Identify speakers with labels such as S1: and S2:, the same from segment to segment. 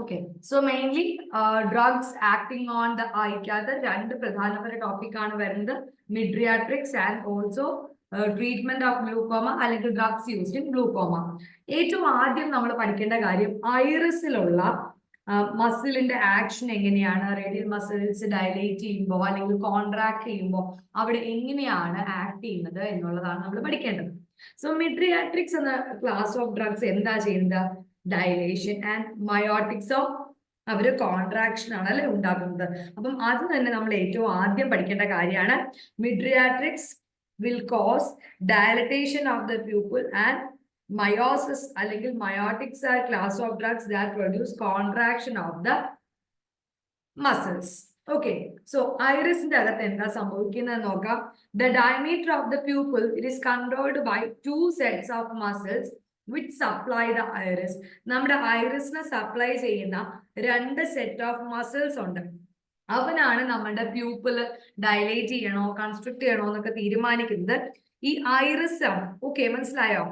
S1: Okay, so mainly drugs acting on the eye. രണ്ട് പ്രധാനപ്പെട്ട ടോപ്പിക്കാണ് വരുന്നത്, mydriatics and also treatment of glaucoma അല്ലെങ്കിൽ ഡ്രഗ്സ് യൂസ്ഡ് ഇൻ ഗ്ലൂക്കോമ. ഏറ്റവും ആദ്യം നമ്മൾ പഠിക്കേണ്ട കാര്യം ഐറിസിലുള്ള മസിലിന്റെ ആക്ഷൻ എങ്ങനെയാണ്, റേഡിയൽ മസിൽസ് ഡയലേറ്റ് ചെയ്യുമ്പോൾ അല്ലെങ്കിൽ കോൺട്രാക്ട് ചെയ്യുമ്പോൾ അവിടെ എങ്ങനെയാണ് ആക്ട് ചെയ്യുന്നത് എന്നുള്ളതാണ് നമ്മൾ പഠിക്കേണ്ടത്. സോ മിഡ്രിയാട്രിക്സ് എന്ന ക്ലാസ് ഓഫ് ഡ്രഗ്സ് എന്താ ചെയ്യുന്നത്? ഡയലേഷൻ ആൻഡ് മയോട്ടിക്സോ അവര് കോൺട്രാക്ഷൻ ആണല്ലേ ഉണ്ടാക്കുന്നത്. അപ്പം അത് തന്നെ നമ്മൾ ഏറ്റവും ആദ്യം പഠിക്കേണ്ട കാര്യമാണ്. Mydriatics will cause dilatation of the pupil and miosis അല്ലെങ്കിൽ miotics are class of drugs that produce contraction of the muscles. Okay, so ഐറിസിന്റെ അകത്ത് എന്താ സംഭവിക്കുന്നത് നോക്കാം. The diameter of the pupil it is controlled by 2 sets of muscles which supply the iris. നമ്മുടെ ഐറിസിനെ supply ചെയ്യുന്ന 2 set of muscles ഉണ്ട്. അവനാണ് നമ്മുടെ പ്യൂപ്പിള് ഡയലേറ്റ് ചെയ്യണോ കൺസ്ട്രക്ട് ചെയ്യണോ എന്നൊക്കെ തീരുമാനിക്കുന്നത് ഈ ഐറിസ് ആണ്. ഓക്കെ, മനസ്സിലായോ?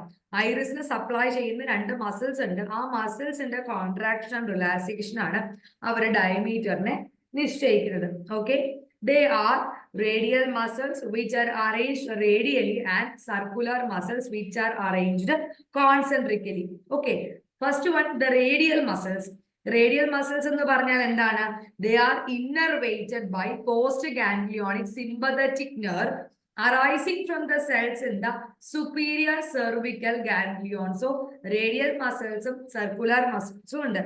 S1: ഐറിസിനെ സപ്ലൈ ചെയ്യുന്ന 2 മസിൽസ് ഉണ്ട്. ആ മസിൽസിന്റെ കോൺട്രാക്ഷൻ ആൻഡ് റിലാക്സേഷൻ ആണ് അവരുടെ ഡയമീറ്ററിനെ നിശ്ചയിക്കുന്നത്. Okay, they are radial muscles which are arranged radially and circular muscles which are arranged concentrically. Okay, first one, the radial muscles. Radial muscles എന്ന് പറഞ്ഞാൽ എന്താണ്? They are innervated by postganglionic sympathetic nerve arising from the cells in the superior cervical ganglion. So radial muscles circular muscles ഉണ്ട്.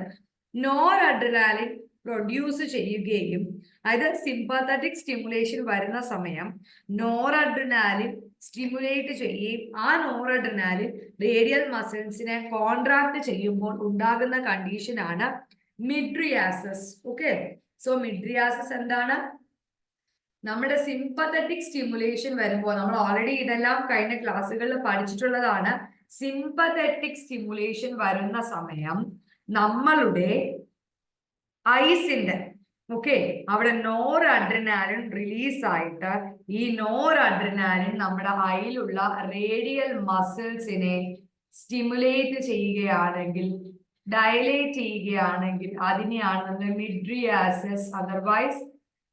S1: Noradrenaline produce ചെയ്യുകയും അതായത് sympathetic stimulation വരുന്ന സമയം noradrenaline stimulate ചെയ്യുകയും ആ നോറഡ്രിനാലിൻ റേഡിയൽ മസിൽസിനെ കോൺട്രാക്ട് ചെയ്യുമ്പോൾ ഉണ്ടാകുന്ന കണ്ടീഷനാണ് മിഡ്രിയാസിസ്. ഓക്കെ, സോ മിഡ്രിയാസിസ് എന്താണ്? നമ്മുടെ സിമ്പത്തറ്റിക് സ്റ്റിമുലേഷൻ വരുമ്പോൾ, നമ്മൾ ഓൾറെഡി ഇതെല്ലാം കഴിഞ്ഞ ക്ലാസ്സുകളിൽ പഠിച്ചിട്ടുള്ളതാണ്. സിമ്പത്തറ്റിക് സ്റ്റിമുലേഷൻ വരുന്ന സമയം നമ്മളുടെ ഐസിന്റെ അവിടെ നോർ അഡ്രിനാലിൻ റിലീസ് ആയിട്ട് ഈ നോർ അഡ്രിനാലിൻ നമ്മുടെ ഐയിലുള്ള റേഡിയൽ മസിൽസിനെ സ്റ്റിമുലേറ്റ് ചെയ്യുകയാണെങ്കിൽ, ഡയലേറ്റ് ചെയ്യുകയാണെങ്കിൽ അതിനെയാണ് നമ്മൾ mydriasis, otherwise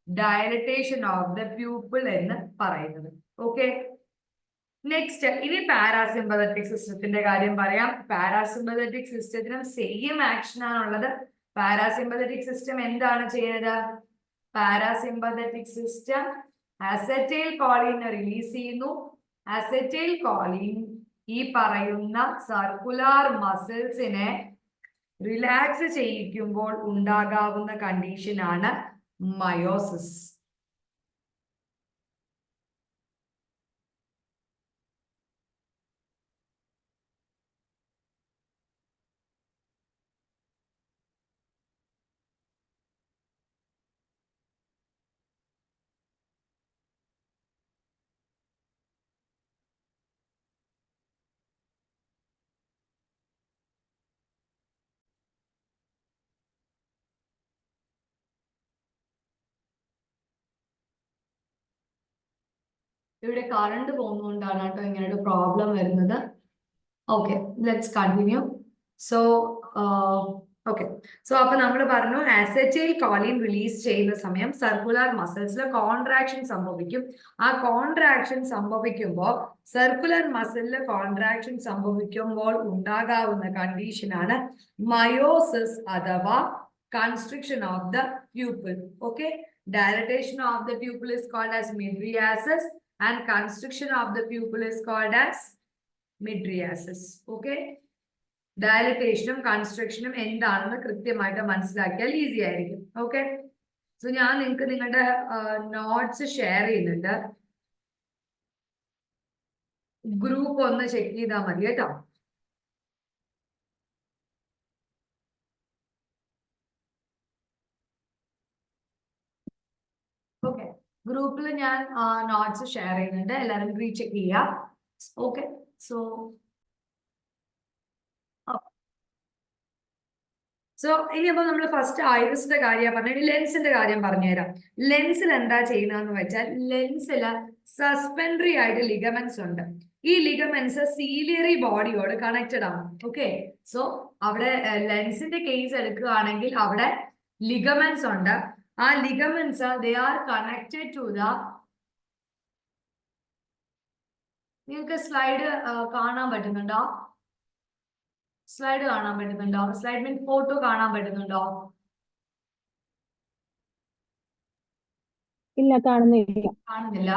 S1: dilatation of the pupil എന്ന് പറയുന്നത്. ഓക്കെ, നെക്സ്റ്റ് ഇനി പാരാസിമ്പത്തറ്റിക് സിസ്റ്റത്തിന്റെ കാര്യം പറയാം. പാരാസിമ്പത്തറ്റിക് സിസ്റ്റത്തിനും സെയിം ആക്ഷൻ ആണുള്ളത്. പാരാസിമ്പത്തറ്റിക് സിസ്റ്റം എന്താണ് ചെയ്യുന്നത്? പാരാസിമ്പത്തറ്റിക് സിസ്റ്റം അസറ്റൈൽ കോളിനെ റിലീസ് ചെയ്യുന്നു. അസറ്റൈൽ കോളിൻ ഈ പറയുന്ന സർക്കുലർ മസിൽസിനെ റിലാക്സ് ചെയ്യിക്കുമ്പോൾ ഉണ്ടാകാവുന്ന കണ്ടീഷനാണ് മയോസിസ്. ഇവിടെ കറണ്ട് പോകുന്നതുകൊണ്ടാണ് കേട്ടോ ഇങ്ങനെ ഒരു പ്രോബ്ലം വരുന്നത്. Okay, let's continue. So okay, so അപ്പൊ നമ്മൾ പറഞ്ഞു അസറ്റൈൽ കോളിൻ റിലീസ് ചെയ്യുന്ന സമയം സർക്കുലർ മസിൽസിൽ കോൺട്രാക്ഷൻ സംഭവിക്കും. ആ കോൺട്രാക്ഷൻ സംഭവിക്കുമ്പോൾ സർക്കുലർ മസിലിൽ കോൺട്രാക്ഷൻ സംഭവിക്കുമ്പോൾ ഉണ്ടാകാവുന്ന കണ്ടീഷനാണ് മയോസിസ് അഥവാ constriction of the pupil. Okay, dilatation of the pupil is called as midriasis and constriction of the pupil is called as midriasis. Okay, ഡയലറ്റേഷനും കൺസ്ട്രക്ഷനും എന്താണെന്ന് കൃത്യമായിട്ട് മനസ്സിലാക്കിയാൽ ഈസി ആയിരിക്കും. ഓക്കെ, സോ ഞാൻ നിങ്ങൾക്ക് നിങ്ങളുടെ നോട്ട്സ് ഷെയർ ചെയ്യുന്നുണ്ട്. ഗ്രൂപ്പ് ഒന്ന് ചെക്ക് ചെയ്താൽ മതി കേട്ടോ. ഓക്കെ, ഗ്രൂപ്പിൽ ഞാൻ നോട്ട്സ് ഷെയർ ചെയ്യുന്നുണ്ട്, എല്ലാവരും റീചെക്ക് ചെയ്യാം. ഓക്കെ, സോ ഇനിയപ്പോ നമ്മൾ ഫസ്റ്റ് ഐറിസിന്റെ കാര്യം പറഞ്ഞിട്ട് ലെൻസിന്റെ കാര്യം പറഞ്ഞുതരാം. ലെൻസിൽ എന്താ ചെയ്യുന്നതെന്ന് വെച്ചാൽ ലെൻസിൽ സസ്പെൻഡറി ആയിട്ട് ലിഗമെന്റ്സ് ഉണ്ട്. ഈ ലിഗമെന്റ്സ് സീലിയറി ബോഡിയോട് കണക്റ്റഡ് ആണ്. ഓക്കെ, സോ അവിടെ ലെൻസിന്റെ കേസ് എടുക്കുകയാണെങ്കിൽ അവിടെ ലിഗമെന്റ്സ് ഉണ്ട്. ആ ligaments they are connected to the, നിങ്ങൾക്ക് സ്ലൈഡ് കാണാൻ പറ്റുന്നുണ്ടോ? സ്ലൈഡ് കാണാൻ പറ്റുന്നുണ്ടോ? സ്ലൈഡ് മീൻ ഫോട്ടോ കാണാൻ പറ്റുന്നുണ്ടോ?
S2: ഇല്ല, കാണുന്നില്ല.
S1: കാണുന്നില്ല.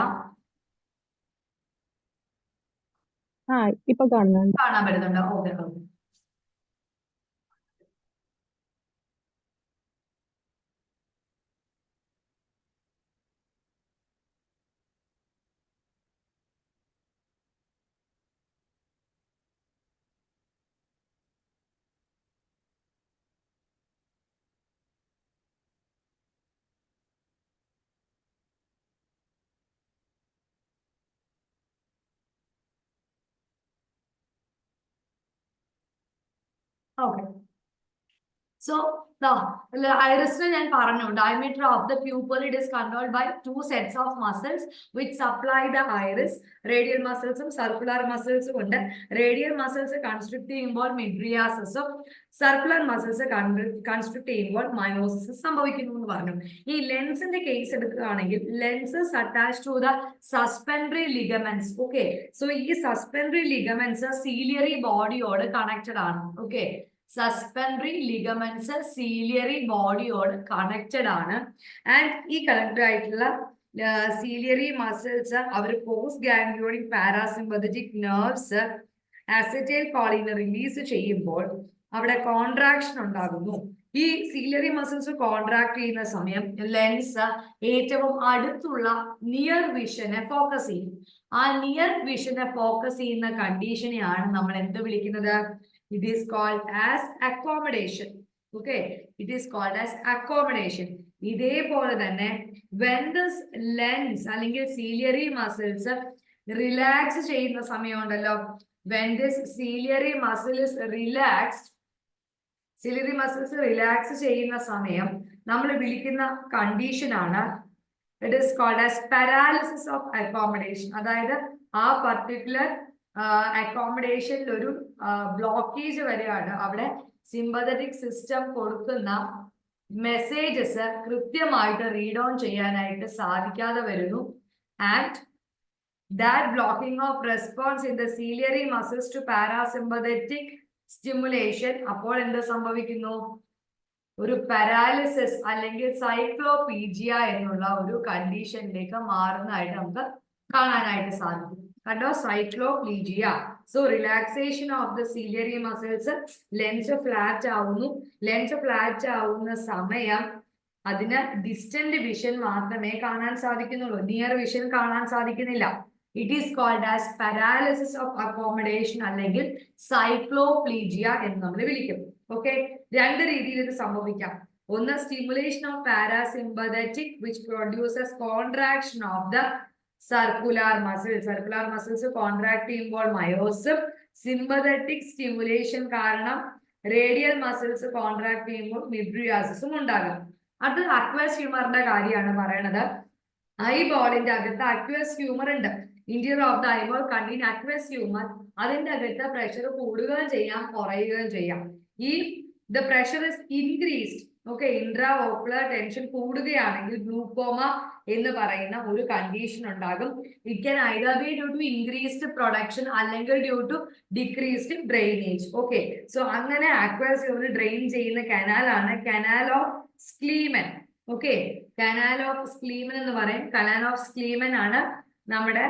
S2: ഇപ്പൊ കാണുന്നുണ്ട്.
S1: കാണാൻ പറ്റുന്നുണ്ടോ? Okay okay. Okay. So the iris ഞാൻ പറഞ്ഞു, diameter of the pupil it is controlled by two sets of muscles which supply the iris. Radial muscles ഉം circular muscles ഉണ്ട്. Radial muscles constrict ചെയ്യുമ്പോൾ midriasis ഉം circular muscles constrict ചെയ്യുമ്പോൾ meiosis സംഭവിക്കുന്നു എന്ന് പറഞ്ഞു. ഈ ലെൻസിന്റെ കേസ് എടുക്കുകയാണെങ്കിൽ lenses attached to the suspensory ligaments. Okay, so ഈ suspensory ligaments ciliary ബോഡിയോട് കണക്റ്റഡ് ആണ്. Okay, suspensory ligaments ciliary ബോഡിയോട് connected ആണ്. ആൻഡ് ഈ കണക്റ്റഡ് ആയിട്ടുള്ള സീലിയറി മസിൽസ് അവർ post ganglionic parasympathetic nerves acetyl കോളിനെ റിലീസ് ചെയ്യുമ്പോൾ അവിടെ കോൺട്രാക്ഷൻ ഉണ്ടാകുന്നു. ഈ സീലിയറി മസിൽസ് കോൺട്രാക്ട് ചെയ്യുന്ന സമയം ലെൻസ് ഏറ്റവും അടുത്തുള്ള നിയർ വിഷനെ ഫോക്കസ് ചെയ്യും. ആ നിയർ വിഷനെ ഫോക്കസ് ചെയ്യുന്ന കണ്ടീഷനെയാണ് നമ്മൾ എന്ത് വിളിക്കുന്നത്? It is called as accommodation. Okay, it is called as accommodation. ഇതേപോലെ തന്നെ when this lens അല്ലെങ്കിൽ ciliary muscles റിലാക്സ് ചെയ്യുന്ന സമയമുണ്ടല്ലോ, when this ciliary muscle is relaxed, ciliary muscles relax ചെയ്യുന്ന സമയം നമ്മൾ വിളിക്കുന്ന കണ്ടീഷൻ ആണ് it is called as paralysis of accommodation. അതായത് ആ പർട്ടിക്കുലർ അക്കോമഡേഷനിൽ ഒരു ബ്ലോക്കേജ് വരെയാണ്. അവിടെ സിമ്പത്തറ്റിക് സിസ്റ്റം കൊടുക്കുന്ന മെസ്സേജസ് കൃത്യമായിട്ട് റീഡ് ഓൺ ചെയ്യാനായിട്ട് സാധിക്കാതെ വരുന്നു. And that blocking of response in the ciliary muscles to parasympathetic stimulation, അപ്പോൾ എന്ത് സംഭവിക്കുന്നു? ഒരു പാരാലിസിസ് അല്ലെങ്കിൽ സൈക്ലോപീജിയ എന്നുള്ള ഒരു കണ്ടീഷനിലേക്ക് മാറുന്നതായിട്ട് നമുക്ക് കാണാനായിട്ട് സാധിക്കും. കണ്ടോ, cycloplegia. So relaxation of the ciliary muscles, lens flat ആവുന്നു. ലെൻസ് ഫ്ലാറ്റ് ആവുന്ന സമയം അതിന് ഡിസ്റ്റന്റ് വിഷൻ മാത്രമേ കാണാൻ സാധിക്കുന്നുള്ളൂ, നിയർ വിഷൻ കാണാൻ സാധിക്കുന്നില്ല. It is called as paralysis of accommodation അല്ലെങ്കിൽ സൈക്ലോപ്ലീജിയ എന്ന് നമ്മൾ വിളിക്കും. ഓക്കെ, രണ്ട് രീതിയിൽ ഇത് സംഭവിക്കാം. ഒന്ന് stimulation of parasympathetic which produces contraction of the circular muscles. Circular muscles contract ചെയ്യുമ്പോൾ മയോസും, സിമ്പത്തറ്റിക് സ്റ്റിമുലേഷൻ കാരണം റേഡിയൽ മസിൽസ് കോൺട്രാക്ട് ചെയ്യുമ്പോൾ മിഡ്രിയാസിസും ഉണ്ടാകും. അത് അക്വസ് ഹ്യൂമറിന്റെ കാര്യമാണ് പറയണത്. ഐബോളിന്റെ അകത്ത് അക്വസ് ഹ്യൂമർ ഉണ്ട്. Interior of the eyeball contain aqueous humour. അതിന്റെ അകത്ത് പ്രഷർ കൂടുകയും ചെയ്യാം, കുറയുകയും ചെയ്യാം. ഈ the pressure is increased, okay, intra ocular tension കൂടുകയാണെങ്കിൽ ഗ്ലൂക്കോമ എന്ന് പറയുന്ന ഒരു കണ്ടീഷൻ ഉണ്ടാകും. It can either be due to increased production അല്ലെങ്കിൽ due to decreased drainage. Okay, so അങ്ങനെ അക്വസ് ഹ്യൂമർ ഡ്രെയിൻ ചെയ്യുന്ന കനാലാണ് canal of Schlemm. Okay, canal of Schlemm എന്ന് പറയും. കനാൽ ഓഫ് സ്ക്ലീമൻ ആണ് നമ്മുടെ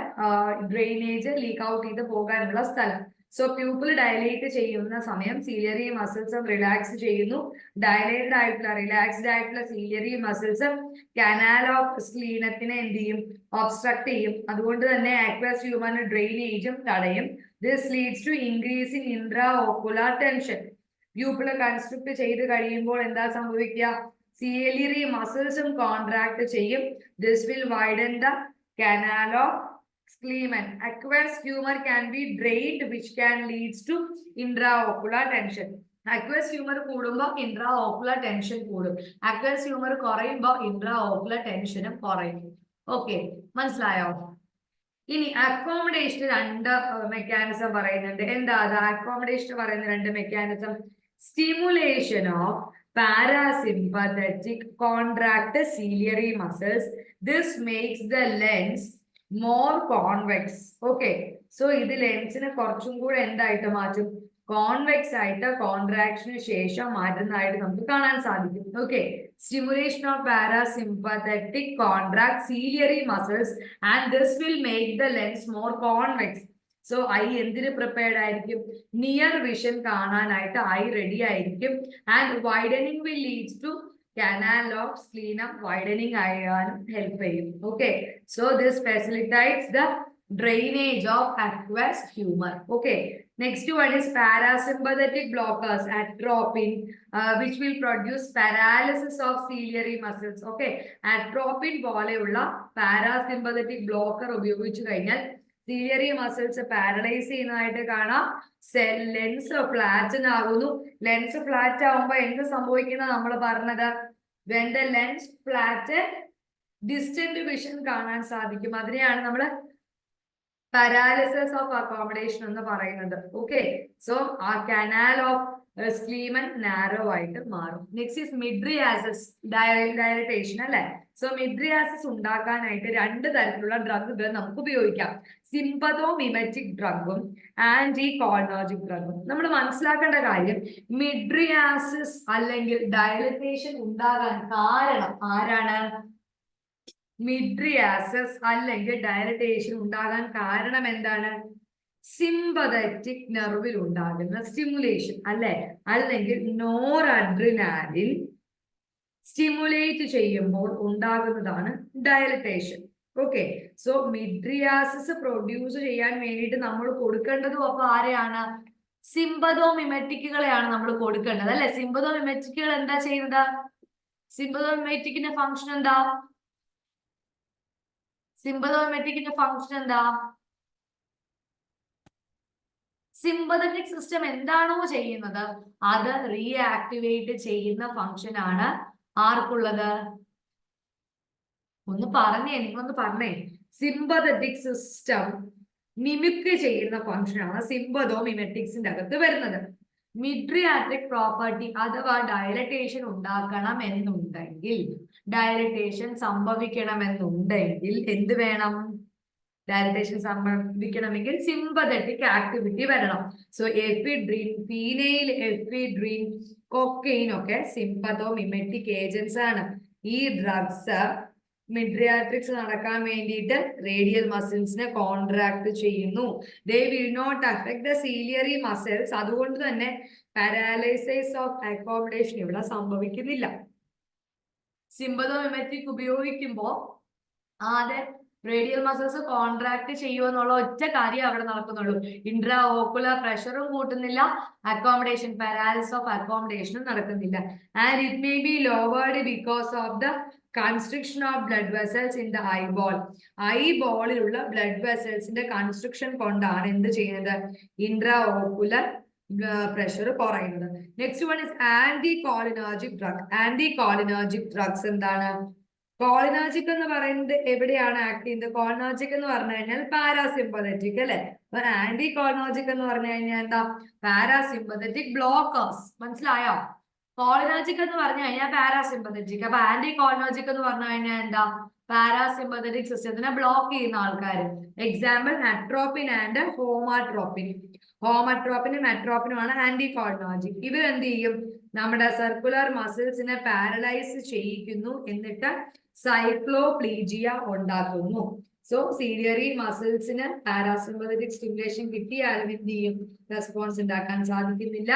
S1: ഡ്രെയിനേജ് ലീക്ക് ഔട്ട് ചെയ്ത് പോകാനുള്ള സ്ഥലം. സോ പ്യൂപ്പിൾ ഡയലേറ്റ് ചെയ്യുന്ന സമയം സീലിയറി മസിൽസ് റിലാക്സ് ചെയ്യുന്നു. ഡയലേറ്റഡ് ആയിട്ടുള്ള റിലാക്സ്ഡ് ആയിട്ടുള്ള സീലിയറി മസിൽസ് കനാൽ ഓഫ് സ്ക്ലീനത്തിനെ എന്ത് ചെയ്യും? ഒബ്സ്ട്രക്ട് ചെയ്യും. അതുകൊണ്ട് തന്നെ അക്വസ് ഹ്യൂമർ ഡ്രെയിനേജും തടയും. This leads to increase in intra ocular tension. Pupil construct ചെയ്ത് കഴിയുമ്പോൾ എന്താ സംഭവിക്കുക? സീലിയറി മസിൽസും കോൺട്രാക്ട് ചെയ്യും. This will widen the canal of Schliemann. Aqueous humor can be drained which can leads to intraocular tension. Aqueous humor കൂടുമ്പോൾ intraocular tension കൂടും. Aqueous humor കുറയുമ്പോൾ intraocular tension കുറയും. ഓക്കെ, മനസ്സിലായോ? ഇനി അക്കോമഡേഷൻ രണ്ട് മെക്കാനിസം പറയുന്നുണ്ട്. എന്താ അത്? അക്കോമഡേഷൻ പറയുന്ന രണ്ട് mechanism Stimulation of parasympathetic contract ciliary muscles. This makes the lens more convex. Okay. So ഇത് ലെൻസിനെ കുറച്ചും കൂടെ എന്തായിട്ട് മാറ്റും? കോൺവെക്സ് ആയിട്ട് കോൺട്രാക്ഷന് ശേഷം മാറ്റുന്നതായിട്ട് നമുക്ക് കാണാൻ സാധിക്കും. Okay. Stimulation of parasympathetic contract ciliary muscles and this will make the lens more convex. So eye എന്തിന് പ്രിപ്പയർഡ് ആയിരിക്കും? നിയർ വിഷൻ കാണാനായിട്ട് ഐ റെഡി ആയിരിക്കും. And widening will leads to canal of splenium widening ആയാലും help ചെയ്യും. Okay. So this facilitates the drainage of aqueous humor. Okay. Next one is parasympathetic blockers, atropine, which will produce paralysis of ciliary muscles. Okay. Atropine പോലെയുള്ള parasympathetic blocker ഉപയോഗിച്ചു കഴിഞ്ഞാൽ ciliary muscles paralyze ചെയ്യുന്നതായിട്ട് കാണാം. Lens flatten ആകുന്നു. Lens flat ആവുമ്പോൾ എന്ത് സംഭവിക്കുന്ന നമ്മൾ പറഞ്ഞത്? when the lens flatten distant vision കാണാൻ സാധിക്കും. അതിനെയാണ് നമ്മൾ പാരാലിസിസ് ഓഫ് അക്കോമഡേഷൻ എന്ന് പറയുന്നത്. ഓക്കെ. സോ ആ കനാൽ ഓഫ് സ്ക്ലീമൻ നാരോ ആയിട്ട് മാറും. നെക്സ്റ്റ് ഈസ് മിഡ്രിയാസിസ് ഡയലറ്റേഷൻ അല്ലെ. സോ മിഡ്രിയാസിസ് ഉണ്ടാക്കാനായിട്ട് രണ്ട് തരത്തിലുള്ള ഡ്രഗുകൾ നമുക്ക് ഉപയോഗിക്കാം. സിമ്പതോമിമെറ്റിക് ഡ്രഗും ആന്റി കോളിനർജിക് ഡ്രഗും. നമ്മൾ മനസ്സിലാക്കേണ്ട കാര്യം, മിഡ്രിയാസിസ് അല്ലെങ്കിൽ ഡയലറ്റേഷൻ ഉണ്ടാകാൻ കാരണം ആരാണ്? മിഡ്രിയാസിസ് അല്ലെങ്കിൽ ഡയലറ്റേഷൻ ഉണ്ടാകാൻ കാരണം എന്താണ്? സിമ്പതറ്റിക് നെർവിൽ ഉണ്ടാകുന്ന സ്റ്റിമുലേഷൻ അല്ലെ, അല്ലെങ്കിൽ നോർ അഡ്രിനാലിൻ സ്റ്റിമുലേറ്റ് ചെയ്യുമ്പോൾ ഉണ്ടാകുന്നതാണ് ഡയലറ്റേഷൻ. ഓക്കെ. സോ മിഡ്രിയാസിസ് പ്രൊഡ്യൂസ് ചെയ്യാൻ വേണ്ടിയിട്ട് നമ്മൾ കൊടുക്കേണ്ടതും അപ്പൊ ആരെയാണ്? സിമ്പതോമിമെറ്റിക്കുകളെയാണ് നമ്മൾ കൊടുക്കേണ്ടത് അല്ലെ. സിമ്പതോമിമെറ്റിക്കുകൾ എന്താ ചെയ്യുന്നത്? സിമ്പതോമിമെറ്റിക്കിന്റെ ഫംഗ്ഷൻ എന്താ? സിമ്പതോമിമെറ്റിക്കിന്റെ ഫംഗ്ഷൻ എന്താ? സിമ്പതറ്റിക് സിസ്റ്റം എന്താണോ ചെയ്യുന്നത് അത് റീആക്ടിവേറ്റ് ചെയ്യുന്ന ഫംഗ്ഷൻ ആണ് ആർക്കുള്ളത്? ഒന്ന് പറഞ്ഞേ, നിങ്ങളൊന്ന് പറഞ്ഞേ. സിമ്പതറ്റിക് സിസ്റ്റം മിമിക് ചെയ്യുന്ന ഫംഗ്ഷൻ ആണ് സിമ്പതോമിമെറ്റിക്സിന്റെ അകത്ത് വരുന്നത്. മിഡ്രിയാട്രിക് പ്രോപ്പർട്ടി അഥവാ ഡയലറ്റേഷൻ ഉണ്ടാക്കണം എന്നുണ്ടെങ്കിൽ, ഡയലറ്റേഷൻ സംഭവിക്കണമെന്നുണ്ടെങ്കിൽ എന്ത് വേണം? ഡയലറ്റേഷൻ സംഭവിക്കണമെങ്കിൽ സിമ്പതറ്റിക് ആക്ടിവിറ്റി വരണം. So ephedrine, phenyl ephedrine, cocaine ഒക്കെ സിമ്പതോമിമെറ്റിക് ഏജൻസ് ആണ്. ഈ ഡ്രഗ്സ് മിഡ്രിയാട്രിക്സ് നടക്കാൻ വേണ്ടിയിട്ട് റേഡിയൽ മസിൽസിനെ കോൺട്രാക്ട് ചെയ്യുന്നു. They will not affect the ciliary muscles. അതുകൊണ്ട് തന്നെ പാരാലൈസിസ് ഓഫ് അക്കോമഡേഷൻ ഇവിടെ സംഭവിക്കുന്നില്ല. സിമ്പതോമിമെറ്റിക് ഉപയോഗിക്കുമ്പോൾ ആദ്യം റേഡിയൽ മസിൽസ് കോൺട്രാക്ട് ചെയ്യുമെന്നുള്ള ഒറ്റ കാര്യം അവിടെ നടക്കുന്നുള്ളൂ. ഇൻട്രാ ഓക്കുലർ പ്രഷറും കൂട്ടുന്നില്ല, അക്കോമഡേഷൻ പാരാലിസിസ് ഓഫ് അക്കോമഡേഷനും നടക്കുന്നില്ല. And it may be lowered because of the construction of blood vessels in the eyeball. ഐബോളിലുള്ള ബ്ലഡ് വെസൽസിന്റെ കൺസ്ട്രക്ഷൻ കൊണ്ടാണ് എന്ത് ചെയ്യുന്നത്? ഇൻട്രാ ഓക്കുലർ പ്രഷർ കുറയുന്നത്. Next one is anti cholinergic drug. Anti cholinergic drugs എന്താണ്? Cholinergic എന്ന് പറയുന്നത് എവിടെയാണ് ആക്ട് ചെയ്യുന്നത്? കോളിനർജിക് എന്ന് പറഞ്ഞു കഴിഞ്ഞാൽ പാരാസിമ്പതറ്റിക് അല്ലെ. അപ്പൊ ആന്റി കോളിനർജിക് എന്ന് പറഞ്ഞു കഴിഞ്ഞാൽ എന്താ? Parasympathetic blockers. മനസ്സിലായോ? കോളിനർജിക് എന്ന് പറഞ്ഞു കഴിഞ്ഞാൽ പാരാസിമ്പതറ്റിക്. അപ്പൊ ആന്റി കോളിനർജിക് എന്ന് പറഞ്ഞു കഴിഞ്ഞാൽ എന്താ? പാരാസിമ്പതറ്റിക് സിസ്റ്റത്തിനെ ബ്ലോക്ക് ചെയ്യുന്ന ആൾക്കാർ. Example atropine and homatropine. ഹോമട്രോപ്പിനും അട്രോപ്പിനുമാണ് ആന്റി കോളിനർജിക്. ഇവരെന്ത് ചെയ്യും? നമ്മുടെ സർക്കുലർ മസിൽസിനെ പാരലൈസ് ചെയ്യിക്കുന്നു, എന്നിട്ട് സൈക്ലോപ്ലീജിയ ഉണ്ടാക്കുന്നു. സോ സീലിയറി മസിൽസിന് പാരാസിമ്പതറ്റിക് സ്റ്റിമുലേഷൻ കിട്ടിയാലും എന്ത് ചെയ്യും? റെസ്പോൺസ് ഉണ്ടാക്കാൻ സാധിക്കുന്നില്ല.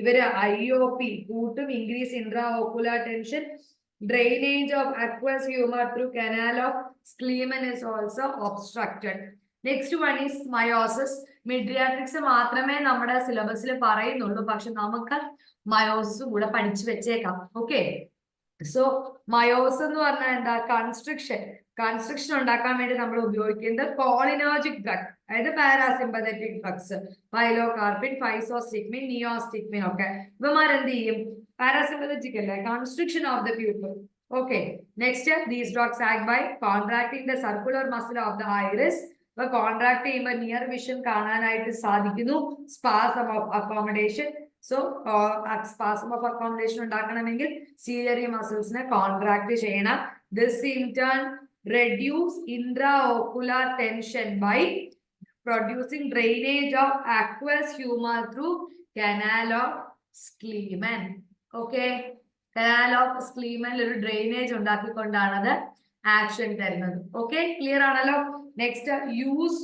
S1: ഇവര് IOP കൂട്ടും, increase intra ocular tension, drainage of aqueous humor through canal of Schliemann is also obstructed. Next one is meiosis. മിഡ്രിയാട്രിക്സ് മാത്രമേ നമ്മുടെ സിലബസിൽ പറയുന്നുള്ളൂ, പക്ഷെ നമുക്ക് മയോസിസ് കൂടെ പഠിച്ചു വെച്ചേക്കാം. ഓക്കെ. സോ മയോസിസ് എന്ന് പറഞ്ഞാൽ എന്താ? കൺസ്ട്രക്ഷൻ ഉണ്ടാക്കാൻ വേണ്ടി നമ്മൾ ഉപയോഗിക്കുന്നത് കോളിനർജിക് ഡ്രഗ്, അതായത് പാരാസിമ്പതറ്റിക് ഡ്രഗ്സ്, പൈലോകാർപ്പിൻ, ഫൈസോസ്റ്റിക്മിൻ, നിയോസ്റ്റിക്മിൻ ഒക്കെ. ഇവന്മാരെന്ത് ചെയ്യും? പാരാസിമ്പതറ്റിക് അല്ലേ, construction of the pupil. Okay. Next, these drugs act by contracting the circular muscle of the iris. Contract ചെയ്യുമ്പോൾ നിയർ വിഷൻ കാണാനായിട്ട് സാധിക്കുന്നു. Spasm of accommodation. So spasm of accommodation ഉണ്ടാക്കണമെങ്കിൽ ciliary മസിൽസിനെ contract ചെയ്യണം. This in turn reduce intraocular tension by producing drainage of aqueous humor through canal of Schliemann. Okay, canal of Schliemann ഒരു drainage ഉണ്ടാക്കിക്കൊണ്ടാണത് action തരുന്നത്. Okay, clear ആണല്ലോ. Next use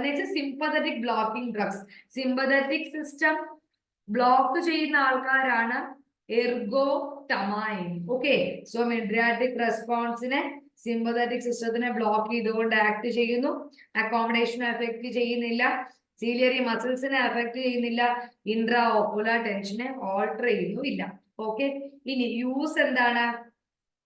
S1: next sympathetic blocking drugs. Sympathetic system block ചെയ്യുന്ന ആൾക്കാരാണ് എർഗോട്ടമൈൻ. Okay, so മിഡ്രിയാട്രിക് റെസ്പോൺസിനെ sympathetic സിസ്റ്റത്തിനെ block ചെയ്തുകൊണ്ട് act ചെയ്യുന്നു. അക്കോമഡേഷനെ affect ചെയ്യുന്നില്ല, ciliary മസിൽസിനെ affect ചെയ്യുന്നില്ല, intra ocular ടെൻഷനെ alter ചെയ്യുന്നില്ല. ഓക്കെ, ഇനി യൂസ് എന്താണ്?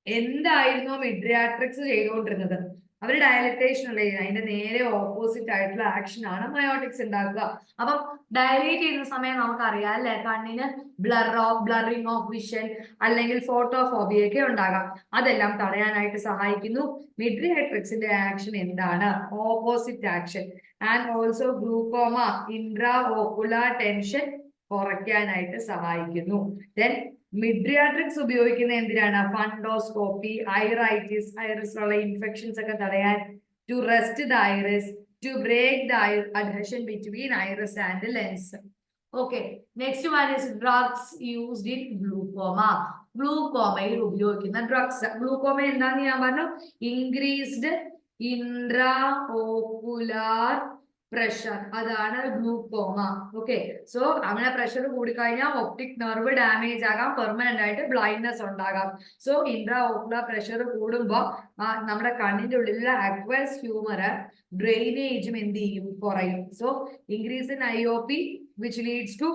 S1: എന്തായിരുന്നു മിഡ്രിയാട്രിക്സ് ചെയ്തുകൊണ്ടിരുന്നത്? അവർ ഡയലറ്റേഷൻ അല്ലേ, അതിന്റെ നേരെ ഓപ്പോസിറ്റ് ആയിട്ടുള്ള ആക്ഷൻ ആണ് മയോട്ടിക്സ് ഉണ്ടാക്കുക. അപ്പം ഡയലേറ്റ് ചെയ്യുന്ന സമയം നമുക്കറിയാം അല്ലെ, കണ്ണിന് ബ്ലറിംഗ് ഓഫ് വിഷൻ അല്ലെങ്കിൽ ഫോട്ടോഫോബിയ ഒക്കെ ഉണ്ടാകാം. അതെല്ലാം തടയാനായിട്ട് സഹായിക്കുന്നു. മിഡ്രിയാട്രിക്സിന്റെ ആക്ഷൻ എന്താണ്? Opposite action. And also glaucoma intra ocular tension കുറയ്ക്കാനായിട്ട് സഹായിക്കുന്നു. ദെൻ മിഡ്രിയാട്രിക്സ് ഉപയോഗിക്കുന്ന എന്തിനാണ്? ഫണ്ടോസ്കോപ്പി, ഐറൈറ്റിസ്, ഐറിസിലുള്ള ഇൻഫെക്ഷൻസ് ഒക്കെ തടയാൻ, to rest the iris, to break the adhesion between iris and lens. Okay, next one is drugs used in glaucoma. ഗ്ലൂക്കോമയിൽ ഉപയോഗിക്കുന്ന drugs. Glaucoma എന്താന്ന് ഞാൻ പറഞ്ഞു, ഇൻക്രീസ്ഡ് ഇൻട്രാ ഓക്കുലാർ പ്രഷർ, അതാണ് ഗ്ലൂക്കോമ. ഓക്കെ, സോ അങ്ങനെ പ്രഷർ കൂടിക്കഴിഞ്ഞാൽ ഒപ്റ്റിക് നെർവ് ഡാമേജ് ആകാം, permanent ആയിട്ട് ബ്ലൈൻഡ്നെസ് ഉണ്ടാകാം. സോ ഇൻട്രാ ഓക്കുലർ പ്രഷർ കൂടുമ്പോൾ നമ്മുടെ കണ്ണിന്റെ ഉള്ളിലുള്ള അക്വസ് ഹ്യൂമർ ഡ്രെയിനേജും എന്ത് ചെയ്യും? കുറയും. So increase in IOP which leads to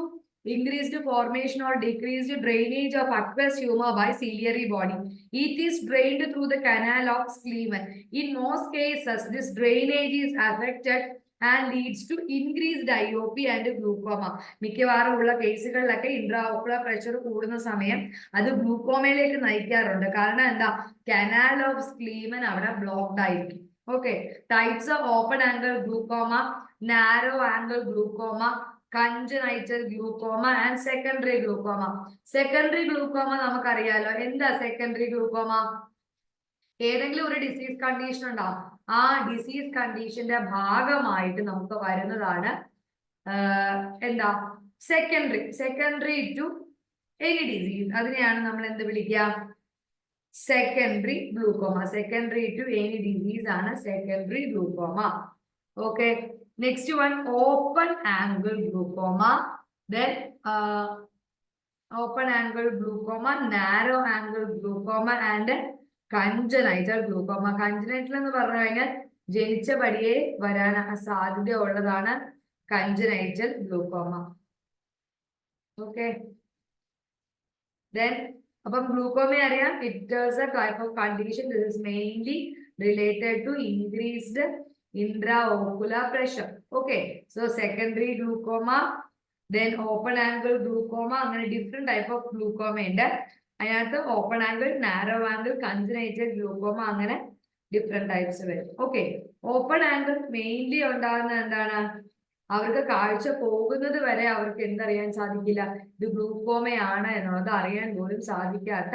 S1: increased formation or decreased drainage of aqueous humor by ciliary body. It is drained through the canal of Schliemann. In most cases, this drainage is affected and leads to increased IOP and glaucoma. മിക്കവാറും ഉള്ള കേസുകളിലൊക്കെ ഇൻട്രാഓക്കുലർ pressure കൂടുന്ന സമയം അത് ഗ്ലൂക്കോമയിലേക്ക് നയിക്കാറുണ്ട്. കാരണം എന്താ? Canal of സ്ക്ലീമൻ അവിടെ blocked ആയിരിക്കും. Okay, types of open angle glaucoma, narrow angle glaucoma, congenital glaucoma and secondary glaucoma. Secondary glaucoma നമുക്കറിയാലോ. എന്താ സെക്കൻഡറി ഗ്ലൂക്കോമ? ഏതെങ്കിലും ഒരു ഡിസീസ് കണ്ടീഷൻ ഉണ്ടാവും, ആ ഡിസീസ് കണ്ടീഷന്റെ ഭാഗമായിട്ട് നമുക്ക് വരുന്നതാണ് എന്താ? Secondary to any disease. അതിനെയാണ് നമ്മൾ എന്ത് വിളിക്കുക? Secondary glaucoma. Secondary to any disease ആണ് secondary glaucoma. Okay, next one open angle glaucoma. Then open angle glaucoma, narrow angle glaucoma and congenital glaucoma. Congenital എന്ന് പറഞ്ഞു കഴിഞ്ഞാൽ ജനിച്ചപടിയെ വരാൻ സാധ്യത ഉള്ളതാണ് കൺജനൈറ്റൽ ഗ്ലൂക്കോമ. ഓക്കെ, ദെൻ അപ്പം ഗ്ലൂക്കോമ അറിയാം, it is a type of condition. This is mainly related to increased intraocular pressure. Okay, so secondary glaucoma, then open angle glaucoma, അങ്ങനെ different type of glaucoma ഉണ്ട്. അതിനകത്ത് open angle, narrow angle, congenital glaucoma, അങ്ങനെ different types വരും. Okay, open angle mainly ഉണ്ടാകുന്നത് എന്താണ്? അവർക്ക് കാഴ്ച പോകുന്നത് വരെ അവർക്ക് എന്തറിയാൻ സാധിക്കില്ല? ഇത് ഗ്ലൂക്കോമയാണ് എന്നുള്ളത് അറിയാൻ പോലും സാധിക്കാത്ത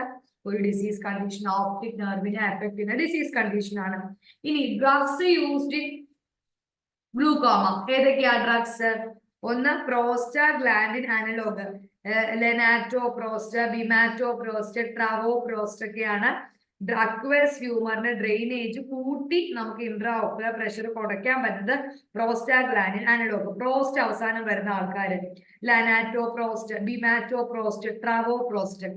S1: ഒരു ഡിസീസ് കണ്ടീഷൻ, ഓപ്റ്റിക് നെർവിനെ അഫക്ട് ചെയ്യുന്ന ഡിസീസ് കണ്ടീഷൻ ആണ്. ഇനി ഡ്രഗ്സ് യൂസ്ഡ് ഇൻ ഗ്ലൂക്കോമ ഏതൊക്കെയാ ഡ്രഗ്സ്? ഒന്ന് പ്രോസ്റ്റാഗ്ലാൻഡിൻ അനലോഗ്, ലെനാറ്റോപ്രോസ്റ്റ്, ബിമാറ്റോപ്രോസ്റ്റ്, ട്രാവോപ്രോസ്റ്റ് ഒക്കെയാണ് അക്വസ് ഹ്യൂമറിന്റെ ഡ്രെയിനേജ് കൂട്ടി നമുക്ക് ഇൻട്രാഓക്കുലർ പ്രഷർ കുറയ്ക്കാൻ പറ്റുന്നത് പ്രോസ്റ്റാഗ്ലാൻഡിൻ അനലോഗ്. പ്രോസ്റ്റ് അവസാനം വരുന്ന ആൾക്കാര് ലെനാറ്റോപ്രോസ്റ്റ്, ബിമാറ്റോപ്രോസ്റ്റ്, ട്രാവോപ്രോസ്റ്റ്.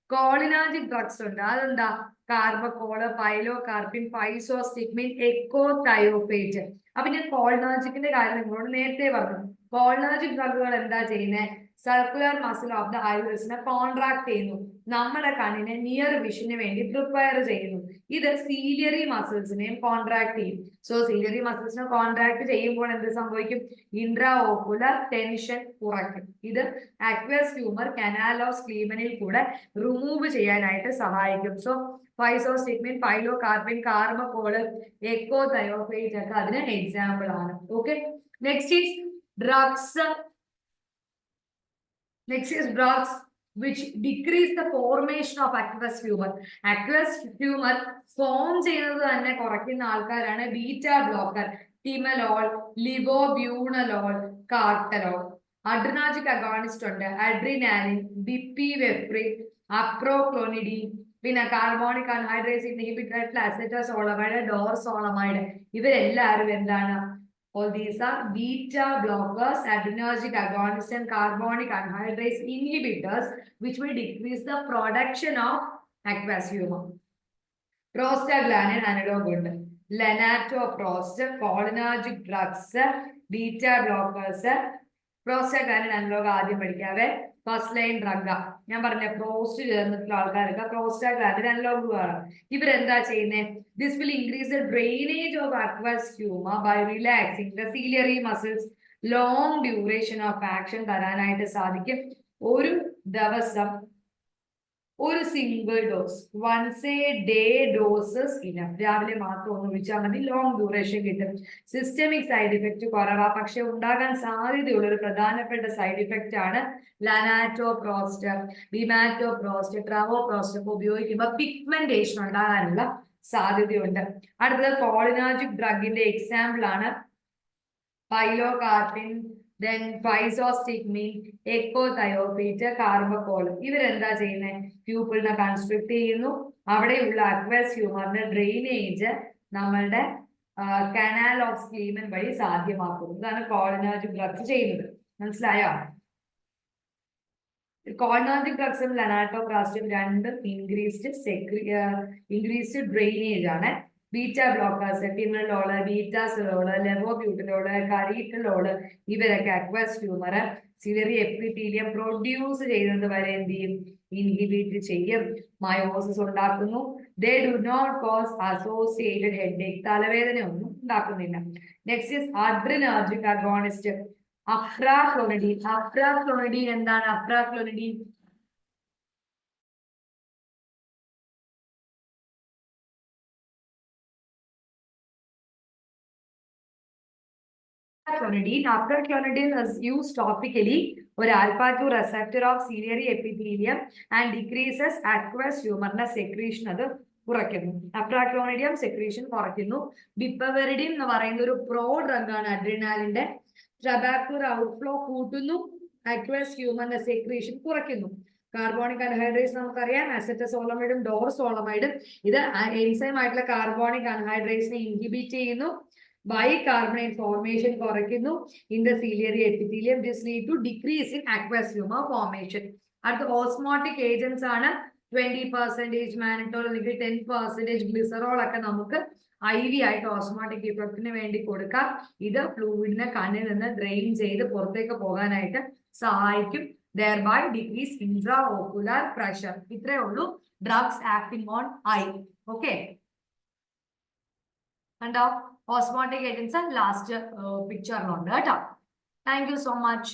S1: കോളിനാജിക് ഡ്രഗ്സ് ഉണ്ട്, അതെന്താ? കാർബക്കോള്, പൈലോകാർപ്പിൻ, പൈസോസ്റ്റിഗ്മിൻ, എക്കോതയോഫേറ്റ്. അപ്പൊ ഞാൻ കോളിനാജിക്കിന്റെ കാര്യം നിങ്ങളോട് നേരത്തെ പറഞ്ഞു. കോളിനാജിക് ഡ്രഗുകൾ എന്താ ചെയ്യുന്നത്? സർക്കുലർ മസിൽ ഓഫ് ദ ഐറിസിനെ കോൺട്രാക്ട് ചെയ്യുന്നു, നമ്മുടെ കണ്ണിനെ നിയർ വിഷന് വേണ്ടി പ്രിപ്പയർ ചെയ്യുന്നു. ഇത് സീലിയറി മസിൽസിനെയും കോൺട്രാക്ട് ചെയ്യും. സോ സീലിയറി മസിൽസിനെ കോൺട്രാക്ട് ചെയ്യുമ്പോൾ എന്ത് സംഭവിക്കും? ഇൻട്രാ ഓക്കുലർ ടെൻഷൻ കുറയ്ക്കും. ഇത് അക്വസ് ഹ്യൂമർ കനാൽ ഓഫ് സ്ക്ലീമനിൽ കൂടെ റിമൂവ് ചെയ്യാനായിട്ട് സഹായിക്കും. സോ പൈസോസ്റ്റിഗ്മിൻ, പൈലോകാർപ്പിൻ, കാർബക്കോള്, എക്കോതയോഫേറ്റ് ഒക്കെ അതിന് എക്സാമ്പിൾ ആണ്. Okay, next is drugs Next is drugs which decrease the formation of aqueous humor. Aqueous humor form ചെയ്യുന്നത് തന്നെ കുറയ്ക്കുന്ന ആൾക്കാരാണ് ബീറ്റ ബ്ലോക്കർ, ടിമലോൾ, ലിവോബ്യൂണലോൾ, കാർട്ടലോൾ. അഡ്രിനാർജിക് അഗോണിസ്റ്റ് ഉണ്ട്, അഡ്രിനാലിൻ, ബിപ്പിവെഫ്രിൻ, അപ്രോക്ലോണിഡിൻ, പിന്നെ കാർബോണിക് അൺഹൈഡ്രേസ് ഇൻഹിബിറ്റർ ആയിട്ടുള്ള അസെറ്റോസോളമൈഡ്, ഡോർസോളമൈഡ്. ഇവരെല്ലാവരും എന്താണ്? All these are beta blockers, adrenergic agonists, and carbonic anhydrase inhibitors, which will decrease the production of aqueous humor. Prostaglandin analog ഉണ്ട്, lenatoprost, cholinergic drugs, beta blockers. Prostaglandin analog ആദ്യം പഠിക്കാവേ. First line drug ഞാൻ പറഞ്ഞ പ്രോസ്റ്റ് ചേർന്നിട്ടുള്ള ആൾക്കാർക്ക് prostaglandin analogue ആണ്. ഇവരെന്താ ചെയ്യുന്നത്? This will increase the drainage of aqueous humour by relaxing the ciliary muscles. Long duration of action തരാനായിട്ട് സാധിക്കും. ഒരു ദിവസം ഒരു single dose, once a day doses enough. രാവിലെ മാത്രം ഒന്ന് ഒഴിച്ചാൽ മതി, ലോങ് ഡ്യൂറേഷൻ കിട്ടും. സിസ്റ്റമിക് സൈഡ് ഇഫക്റ്റ് കുറവാ, പക്ഷെ ഉണ്ടാകാൻ സാധ്യതയുള്ള ഒരു പ്രധാനപ്പെട്ട സൈഡ് ഇഫക്റ്റ് ആണ് ലനാറ്റോപ്രോസ്റ്റ്, ബിമാറ്റോപ്രോസ്റ്റ്, ട്രവോപ്രോസ്റ്റ് ഒക്കെ ഉപയോഗിക്കുമ്പോൾ പിഗ്മെന്റേഷൻ ഉണ്ടാകാനുള്ള സാധ്യതയുണ്ട്. അടുത്തത് കോളിനർജിക് ഡ്രഗിന്റെ എക്സാമ്പിൾ ആണ് പൈലോകാർപ്പിൻ, then physostigmine, എക്കോതയോഫീറ്റ്, കാർബക്കോൾ. ഇവരെന്താ ചെയ്യുന്നത്? പ്യൂപ്പിളിനെ കൺസ്ട്രിക്ട് ചെയ്യുന്നു. അവിടെയുള്ള അക്വസ് ഹ്യൂമറിന്റെ ഡ്രെയിനേജ് നമ്മളുടെ കനാൽ ഓഫ് സ്ലീമൻ വഴി സാധ്യമാക്കുന്നു. ഇതാണ് കോളിനർജിക് ഡ്രഗ്സ് ചെയ്യുന്നത്. മനസ്സിലായോ? കോളിനർജിക് ഡ്രഗ്സും ലനാറ്റോപ്രാസ്റ്റും രണ്ടും ഇൻക്രീസ്ഡ് ഡ്രെയിനേജ് ആണ്. Beta blockers, timolol, betaxolol, levobunolol, carteolol, ഇവരൊക്കെ aqueous humour ciliary epithelium produce ചെയ്യുന്നത് വരെ എന്ത് ചെയ്യും? ഇൻഹിബിറ്റ് ചെയ്യും, മയോസിസ് ഉണ്ടാക്കുന്നു. They do not cause associated headache, തലവേദന ഒന്നും ഉണ്ടാക്കുന്നില്ല. Next is adrenergic agonist, apraclonidine. Apraclonidine എന്താണ്? Apraclonidine Clonidine is used topically or alpha-2 receptor of ciliary epithelium and decreases aqueous humor secretion. അത് കുറയ്ക്കുന്നു. അപ്രാക്ലോണിഡിയം സെക്രീഷൻ കുറയ്ക്കുന്നു. ബിപ്പവെറിഡിൻ എന്ന് പറയുന്ന ഒരു പ്രോ ഡ്രഗ് ആണ് അഡ്രിനാലിന്റെ. ട്രബാക്ടർ ഔട്ട്ഫ്ലോ കൂട്ടുന്നു, അക്വസ് ഹ്യൂമറിന്റെ സെക്രീഷൻ കുറയ്ക്കുന്നു. കാർബോണിക് അൺഹൈഡ്രേസ് നമുക്കറിയാം, അസെറ്റസോളമൈഡും ഡോർസോളമൈഡും. ഇത് എൻസൈം ആയിട്ടുള്ള കാർബോണിക് അൺഹൈഡ്രേസിനെ ഇൻഹിബിറ്റ് ചെയ്യുന്നു. Bicarbonate formation കുറയ്ക്കുന്നു in the ciliary epithelium. This lead to decrease in aqueous humor formation. അടുത്ത ഓസ്മോട്ടിക് ഏജൻസ് ആണ്. 20% മാനിറ്റോൾ അല്ലെങ്കിൽ 10% ഗ്ലിസറോൾ ഒക്കെ നമുക്ക് IV ആയിട്ട് ഓസ്മോട്ടിക് ഇഫക്റ്റിന് വേണ്ടി കൊടുക്കാം. ഇത് ഫ്ലൂയിഡിനെ കണ്ണിൽ നിന്ന് ഡ്രെയിൻ ചെയ്ത് പുറത്തേക്ക് പോകാനായിട്ട് സഹായിക്കും. thereby decrease intraocular pressure. ഇത്രയേ ഉള്ളൂ drugs acting on eye. Okay. കണ്ടോ? Osmotic agents are last picture. Thank you so much.